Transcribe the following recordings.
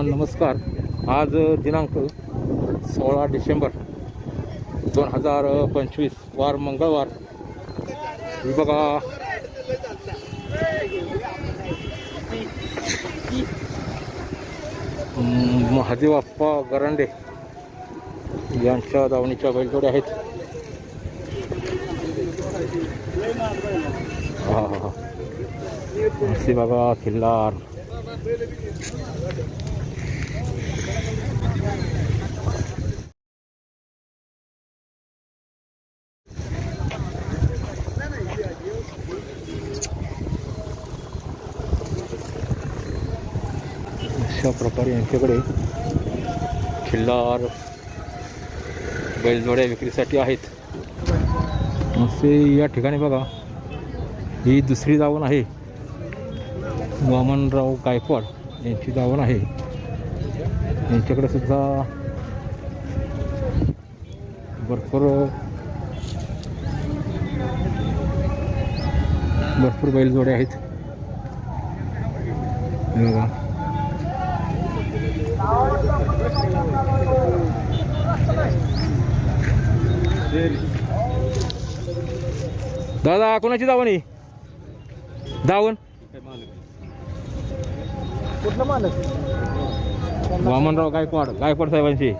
नमस्कार. आज दिनांक 16 डिसेंबर 2025 वार मंगळवार. हे बघा महादेव आप्पा गरांडे यांच्या दावणीच्या बैलजोड्या आहेत. हा असे बघा खिल्लार. अशा प्रकारे यांच्याकडे खिल्लार बैलजोड्या विक्रीसाठी आहेत. असे या ठिकाणी बघा ही दुसरी दावण आहे. वामनराव गायकवाड यांची दावण आहे. यांच्याकडे सुद्धा भरपूर बैलजोड्या आहेत. बघा दादा कोणाची दावण आहे? दावण कुठलं मालक? वामनराव गायकवाड साहेबांची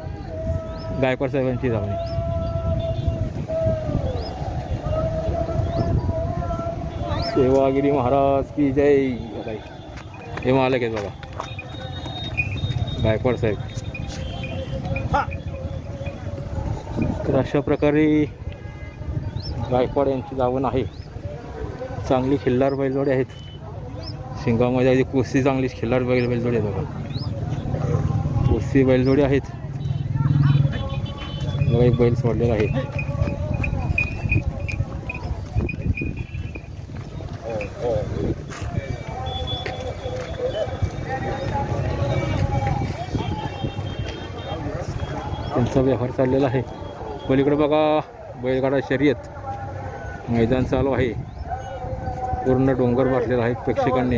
दावण. सेवागिरी महाराज की जय. हे मालक आहेत बघा गायकवाड साहेब. तर अशा प्रकारे गायकवाड यांची दावण आहे. चांगली खिल्लार बैलजोडी आहेत. शिंगामध्ये आधी कोसी चांगली खिल्लार बैलजोडी आहेत बघा. कोसी बैलजोडी आहेत बघा. एक बैल सोडलेला आहे. त्यांचा व्यवहार चाललेला आहे. पलीकडे बघा बैलगाडा शर्यत मैदान चालू आहे. पूर्ण डोंगर भरलेला आहे प्रेक्षकांनी.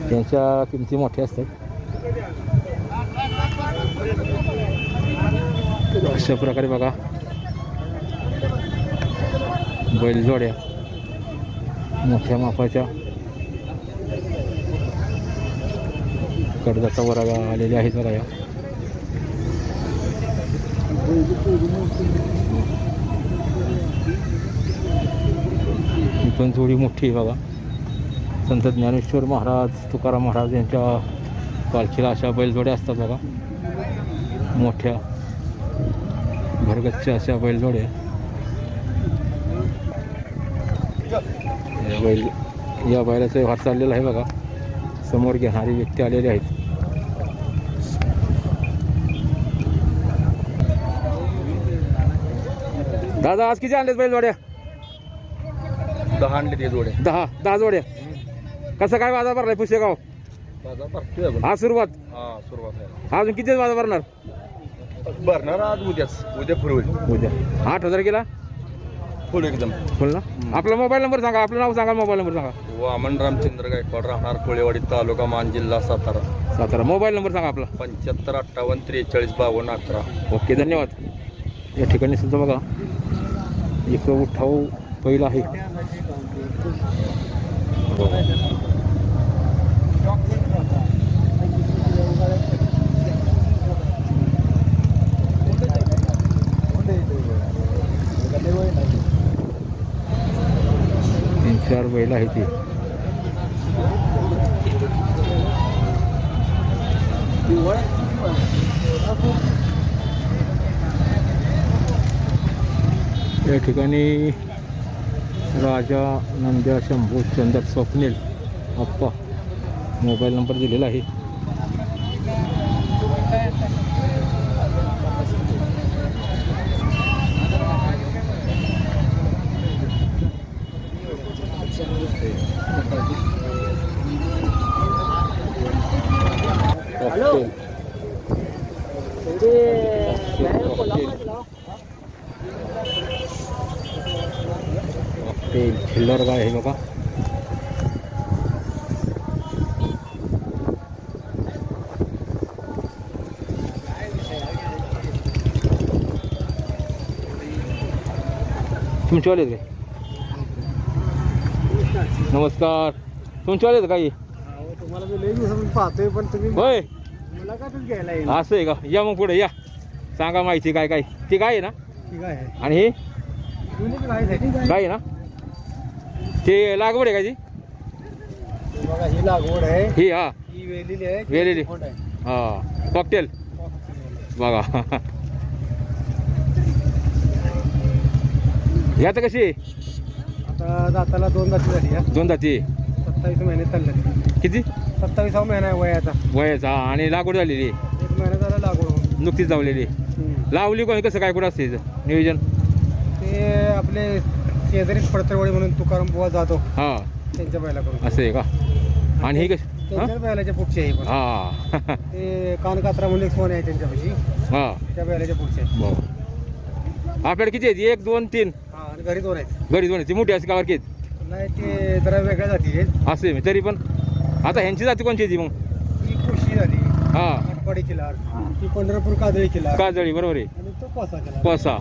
त्यांच्या किमती मोठ्या असतात. अशा प्रकारे बघा बैलजोड्या मोठ्या मापाच्या कर्जाचा वरागा आलेले आहेत बघा. या ही पण जोडी मोठी आहे बघा. संत ज्ञानेश्वर महाराज तुकाराम महाराज यांच्या पालखीला अशा बैलजोड्या असतात बघा. मोठ्या भरगतच्या अशा बैलजोड्या. या बैलाचा व्यवहार चाललेला आहे बघा. समोर घेणारी व्यक्ती आलेले आहेत. दादा आज किती आणलेत बैलजोड्या? 10 आणले ते जोड्या. 10 जोड्या. कसं काय बाजार भरलाय पुसेगाव? बाजार भरतोय हा सुरुवात आहे. अजून किती बाजार भरणार आज उद्या फुल होईल. उद्या 8,000 केला फुल एकदम फुल ना. आपला मोबाईल नंबर सांगा. आपलं नाव सांगा. मोबाईल नंबर सांगा. वामन रामचंद्र गायकवाड, राहणार कोळेवाडी, तालुका मान, जिल्हा सातारा. मोबाईल नंबर सांगा आपला. 75 58 43 52 11. ओके धन्यवाद. या ठिकाणी सुद्धा बघा एक उठाव पहिला आहे. तीन चार बैल आहे ती. या ठिकाणी राजा, नंद्या, शंभू, चंदर, स्वप्नील आप्पा मोबाईल नंबर दिलेला आहे. खिल्लार गाय आहे बघा. तुमच्यावाले आहेत काय? नमस्कार. तुमच्यावाले आहेत काही? तुम्हाला मी लई दिवसापासून पाहतोय पण तुम्ही होय, मुलाखतच घ्यायला येईल. असं आहे का? या मग पुढे या, सांगा माहिती काय काय. ती गाय आहे ना? ठीक आहे. आणि ही दोन्ही गाय आहेत. गाय आहे ना? ते लागवड आहे का ती? हे बघा ही लागवड आहे, ही हा ही वेलेली आहे, ती वेलेली. खोड आहे. हा कॉकटेल बघा. ही आता कशी आहे? आता दाताला 2 दाती झाली आहे. 2 दाती. 27 महिने चालले. किती? 27वा महिना आहे वयाचा. वयाचा. आणि लागवड झालेली आहे? 1 महिना झाला लागवड होऊन. नुकतीच लावलेली. लावली कोणी? कसं काय कुठं असते हिचं नियोजन? ते आपले शेजारीच पडतरवाडी म्हणून तुकाराम बुवा जातो, हा त्यांच्या बैलाकडून. असं आहे का? आणि ही कशी? त्यांच्या बैलाच्या पुढची आहे पण. हा ते कानकात्रा म्हणून एक सोन आहे त्यांच्यापाशी, हा त्या बैलाच्या पुढचे आहे. बरं. आपल्याकडे किती आहेत? 1 2 3 हा, आणि घरी 2 आहेत. घरी 2 आहेत. ती मोठी असते गावात किती? नाही ते जरा वेगळ्या जाती आहेत. असं आहे तरी पण. आता ह्यांची जाती कोणची आहे ती मग? ही कुशी झाली, हा आटपाडीची लाड, ही पंढरपूर काजळीची लाड, काजळी. बरोबर आहे. आणि तो कोसाची लाड. कोसा.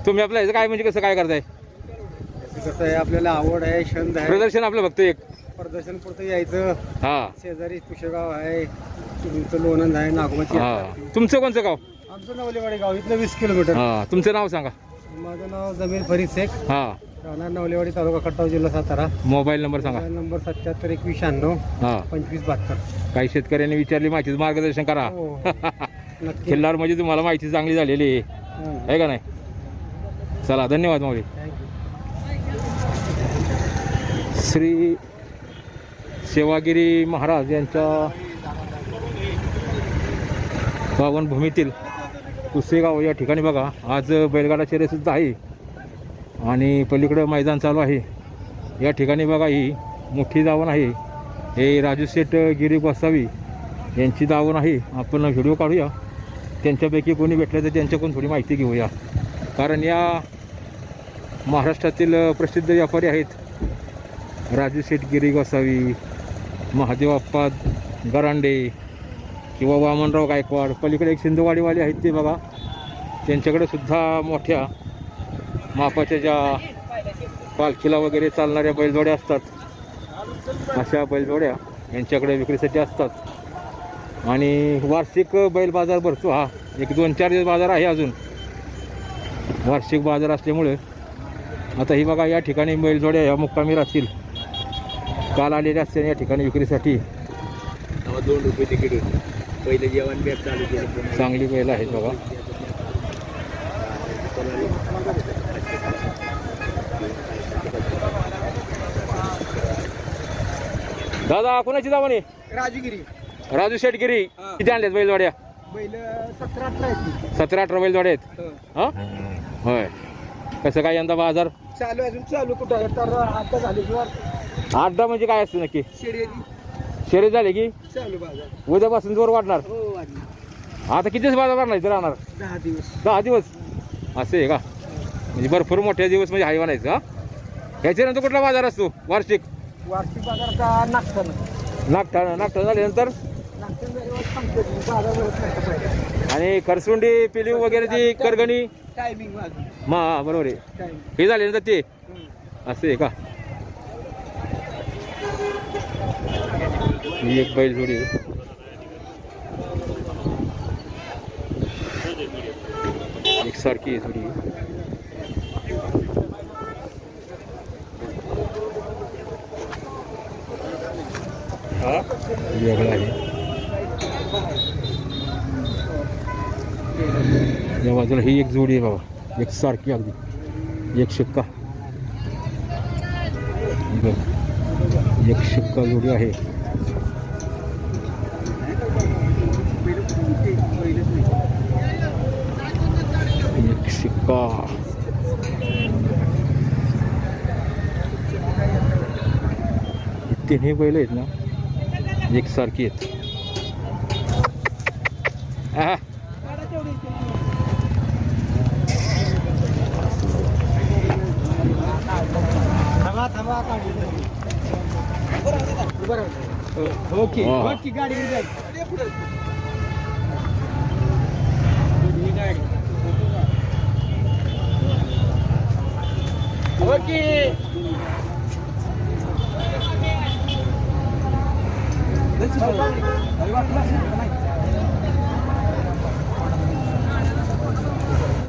तुम्ही आपल्या ह्याचं काय म्हणजे कसं काय करताय? कसं आहे, आपल्याला आवड आहे, छंद आहे, प्रदर्शन आपलं फक्त एक. प्रदर्शन पुरतं यायचं. हा शेजारी पुशेगाव आहे, तुमचं लोणंद आहे, नागोबाची हा. यात्रा आहे. तुमचं कोणचं गाव? आमचं नवलेवाडी गाव, इथलं 20 किलोमीटर. हा. तुमचं नाव सांगा. माझं नाव जमीर फरीद शेख, हा. राहणार नवलेवाडी, तालुका खटाव, जिल्हा सातारा. मोबाईल नंबर सांगा. मोबाईल नंबर 77 2196 हा. 2572. काही शेतकऱ्यांनी विचारली माहिती, मार्गदर्शन करा. हो, नक्की. खिल्लार म्हणजे तुम्हाला माहिती चांगली झालेली आहे. आहे का नाही? चला, धन्यवाद माऊली. थँक्यू. श्री सेवागिरी महाराज यांच्या पावनभूमीतील कुसेगाव या ठिकाणी बघा आज बैलगाडा शर्यतसुद्धा आहे. आणि पलीकडं मैदान चालू आहे. या ठिकाणी बघा ही मोठी दावण आहे. हे राजू शेठ गिरी गोसावी यांची दावण आहे. आपण व्हिडिओ काढूया. त्यांच्यापैकी कोणी भेटलं तर त्यांच्याकडून थोडी माहिती घेऊया. कारण या महाराष्ट्रातील प्रसिद्ध व्यापारी आहेत राजू शेठ गिरी गोसावी, महादेव अप्पा गरांडे किंवा वामनराव गायकवाड. पलीकडे एक सिंधुवाडीवाले आहेत ते बघा, त्यांच्याकडे सुद्धा मोठ्या मापाच्या ज्या पालखीला वगैरे चालणाऱ्या बैलजोड्या असतात, अशा बैलजोड्या यांच्याकडे विक्रीसाठी असतात. आणि वार्षिक बैल बाजार भरतो हा. 1-2-4 दिवस बाजार आहे अजून, वार्षिक बाजार असल्यामुळे. आता ही बघा या ठिकाणी बैलजोड्या या मुक्कामी राहतील, काल आलेल्या असतील या ठिकाणी विक्रीसाठी. 2 रुपये तिकीट होते. पहिले जेवण बॅग चालू केलं. चांगली बैल आहेत बघा. दादा कोणाची दावण आहे? राजगिरी राजू शेठ गिरी. हा. किती आणल्यात बैलजोड्या? बैल 17-18 आहेत. 17-18 बैलजोड्या आहेत. हो. हा होय. कसं काय यंदा बाजार? चालू अजून चालू कुठं आहे तर आता झाली किंवा आड्डा म्हणजे काय असतं नक्की? शेळी शर्यत झाले की चालू बाजार. उद्यापासून जोर वाढणार. हो, वाढली. आता किती दिवस बाजार भरणार इथं राहणार? 10 दिवस. 10 दिवस. असं आहे का? म्हणजे भरपूर मोठ्या दिवस म्हणजे हाय म्हणायचं. हा ह्याच्यानंतर कुठला बाजार असतो वार्षिक? वार्षिक बाजार का नागठाणा. नागठाणा झाल्यानंतर बाजार होत नाही पहिला. आणि करसुंडी पिलीव वगैरे ती करगणी टायमिंग वाजून बरोबर आहे. टायमिंग. हे झाल्यानंतर ते असं आहे का? ही एक बैल जोडी आहे. एकसारखी आहे जोडी. वेगळा आहे. या बाजूला ही एक जोडी आहे बाबा, एक सारखी अगदी, एक शिक्का. एक शिक्का जोडी आहे. एक शिक्का. तिन्ही बैल आहेत ना एक सारखी आहेत. ओके हा. ओके गाडी ओके